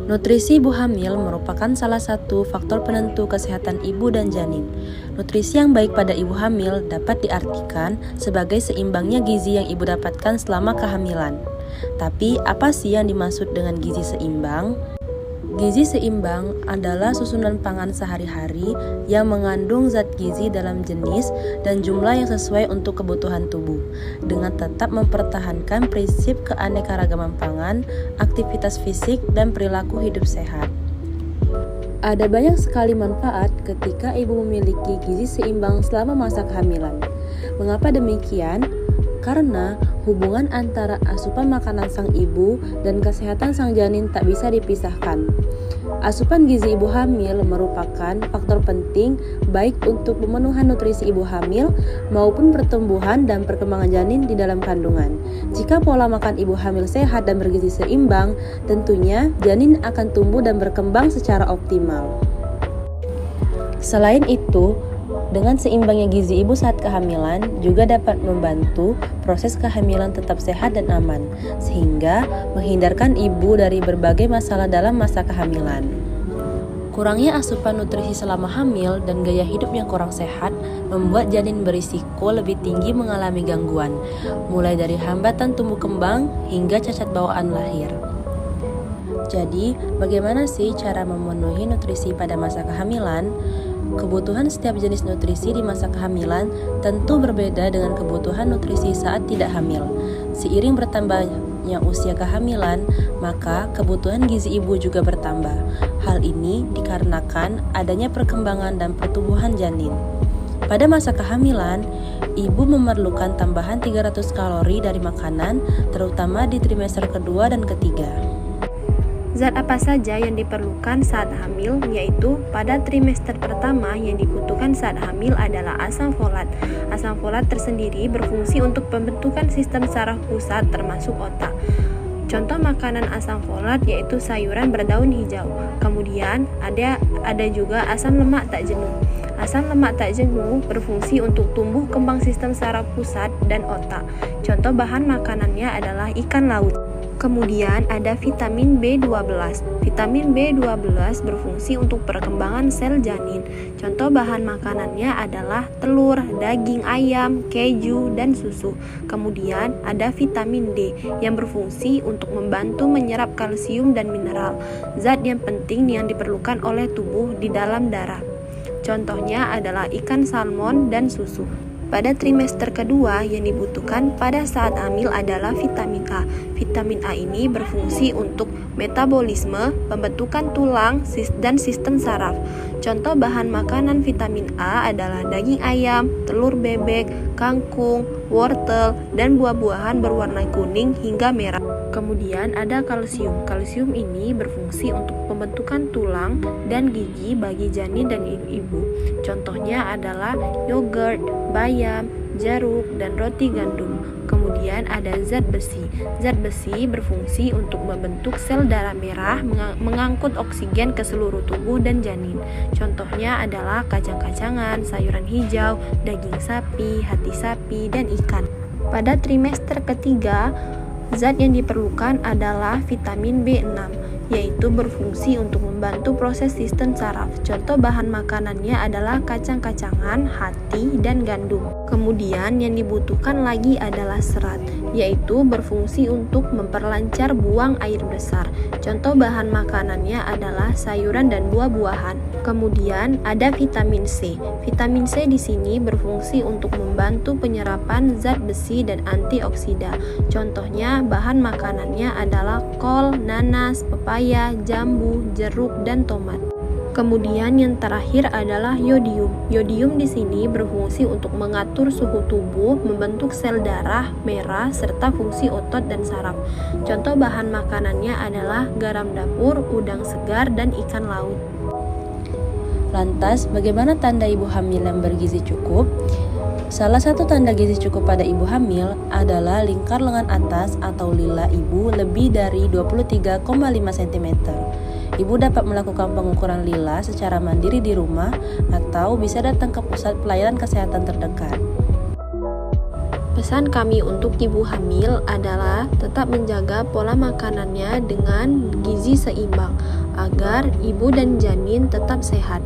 Nutrisi ibu hamil merupakan salah satu faktor penentu kesehatan ibu dan janin. Nutrisi yang baik pada ibu hamil dapat diartikan sebagai seimbangnya gizi yang ibu dapatkan selama kehamilan. Tapi, apa sih yang dimaksud dengan gizi seimbang? Gizi seimbang adalah susunan pangan sehari-hari yang mengandung zat gizi dalam jenis dan jumlah yang sesuai untuk kebutuhan tubuh, dengan tetap mempertahankan prinsip keanekaragaman pangan, aktivitas fisik, dan perilaku hidup sehat. Ada banyak sekali manfaat ketika ibu memiliki gizi seimbang selama masa kehamilan. Mengapa demikian? Karena hubungan antara asupan makanan sang ibu dan kesehatan sang janin tak bisa dipisahkan. Asupan gizi ibu hamil merupakan faktor penting baik untuk pemenuhan nutrisi ibu hamil maupun pertumbuhan dan perkembangan janin di dalam kandungan. Jika pola makan ibu hamil sehat dan bergizi seimbang, tentunya janin akan tumbuh dan berkembang secara optimal. Selain itu, dengan seimbangnya gizi ibu saat kehamilan juga dapat membantu proses kehamilan tetap sehat dan aman, sehingga menghindarkan ibu dari berbagai masalah dalam masa kehamilan. Kurangnya asupan nutrisi selama hamil dan gaya hidup yang kurang sehat membuat janin berisiko lebih tinggi mengalami gangguan, mulai dari hambatan tumbuh kembang hingga cacat bawaan lahir. Jadi, bagaimana sih cara memenuhi nutrisi pada masa kehamilan? Kebutuhan setiap jenis nutrisi di masa kehamilan tentu berbeda dengan kebutuhan nutrisi saat tidak hamil. Seiring bertambahnya usia kehamilan, maka kebutuhan gizi ibu juga bertambah. Hal ini dikarenakan adanya perkembangan dan pertumbuhan janin. Pada masa kehamilan, ibu memerlukan tambahan 300 kalori dari makanan, terutama di trimester kedua dan ketiga. Zat apa saja yang diperlukan saat hamil, yaitu pada trimester pertama yang dibutuhkan saat hamil adalah asam folat. Asam folat tersendiri berfungsi untuk pembentukan sistem saraf pusat termasuk otak. Contoh makanan asam folat yaitu sayuran berdaun hijau. Kemudian ada juga asam lemak tak jenuh. Asam lemak tak jenuh berfungsi untuk tumbuh kembang sistem saraf pusat dan otak. Contoh bahan makanannya adalah ikan laut. Kemudian ada vitamin B12. Vitamin B12 berfungsi untuk perkembangan sel janin. Contoh bahan makanannya adalah telur, daging ayam, keju, dan susu. Kemudian ada vitamin D yang berfungsi untuk membantu menyerap kalsium dan mineral, zat yang penting yang diperlukan oleh tubuh di dalam darah. Contohnya adalah ikan salmon dan susu. Pada trimester kedua yang dibutuhkan pada saat hamil adalah vitamin A. Vitamin A ini berfungsi untuk metabolisme, pembentukan tulang, dan sistem saraf. Contoh bahan makanan vitamin A adalah daging ayam, telur bebek, kangkung, wortel, dan buah-buahan berwarna kuning hingga merah. Kemudian ada kalsium. Kalsium ini berfungsi untuk pembentukan tulang dan gigi bagi janin dan ibu. Contohnya adalah yogurt, bayam, jeruk, dan roti gandum. Kemudian ada zat besi. Zat besi berfungsi untuk membentuk sel darah merah, mengangkut oksigen ke seluruh tubuh dan janin. Contohnya adalah kacang-kacangan, sayuran hijau, daging sapi, hati sapi, dan ikan. Pada trimester ketiga, zat yang diperlukan adalah vitamin B6, yaitu berfungsi untuk membantu proses sistem saraf. Contoh bahan makanannya adalah kacang-kacangan, hati, dan gandum. Kemudian yang dibutuhkan lagi adalah serat, yaitu berfungsi untuk memperlancar buang air besar. Contoh bahan makanannya adalah sayuran dan buah-buahan. Kemudian ada vitamin C. Vitamin C di sini berfungsi untuk membantu penyerapan zat besi dan antioksida. Contohnya bahan makanannya adalah kol, nanas, pepaya, jambu, jeruk, dan tomat. Kemudian yang terakhir adalah yodium. Yodium di sini berfungsi untuk mengatur suhu tubuh, membentuk sel darah merah, serta fungsi otot dan saraf. Contoh bahan makanannya adalah garam dapur, udang segar, dan ikan laut. Lantas, bagaimana tanda ibu hamil yang bergizi cukup? Salah satu tanda gizi cukup pada ibu hamil adalah lingkar lengan atas atau lila ibu lebih dari 23,5 cm. Ibu dapat melakukan pengukuran lila secara mandiri di rumah atau bisa datang ke pusat pelayanan kesehatan terdekat. Pesan kami untuk ibu hamil adalah tetap menjaga pola makanannya dengan gizi seimbang agar ibu dan janin tetap sehat.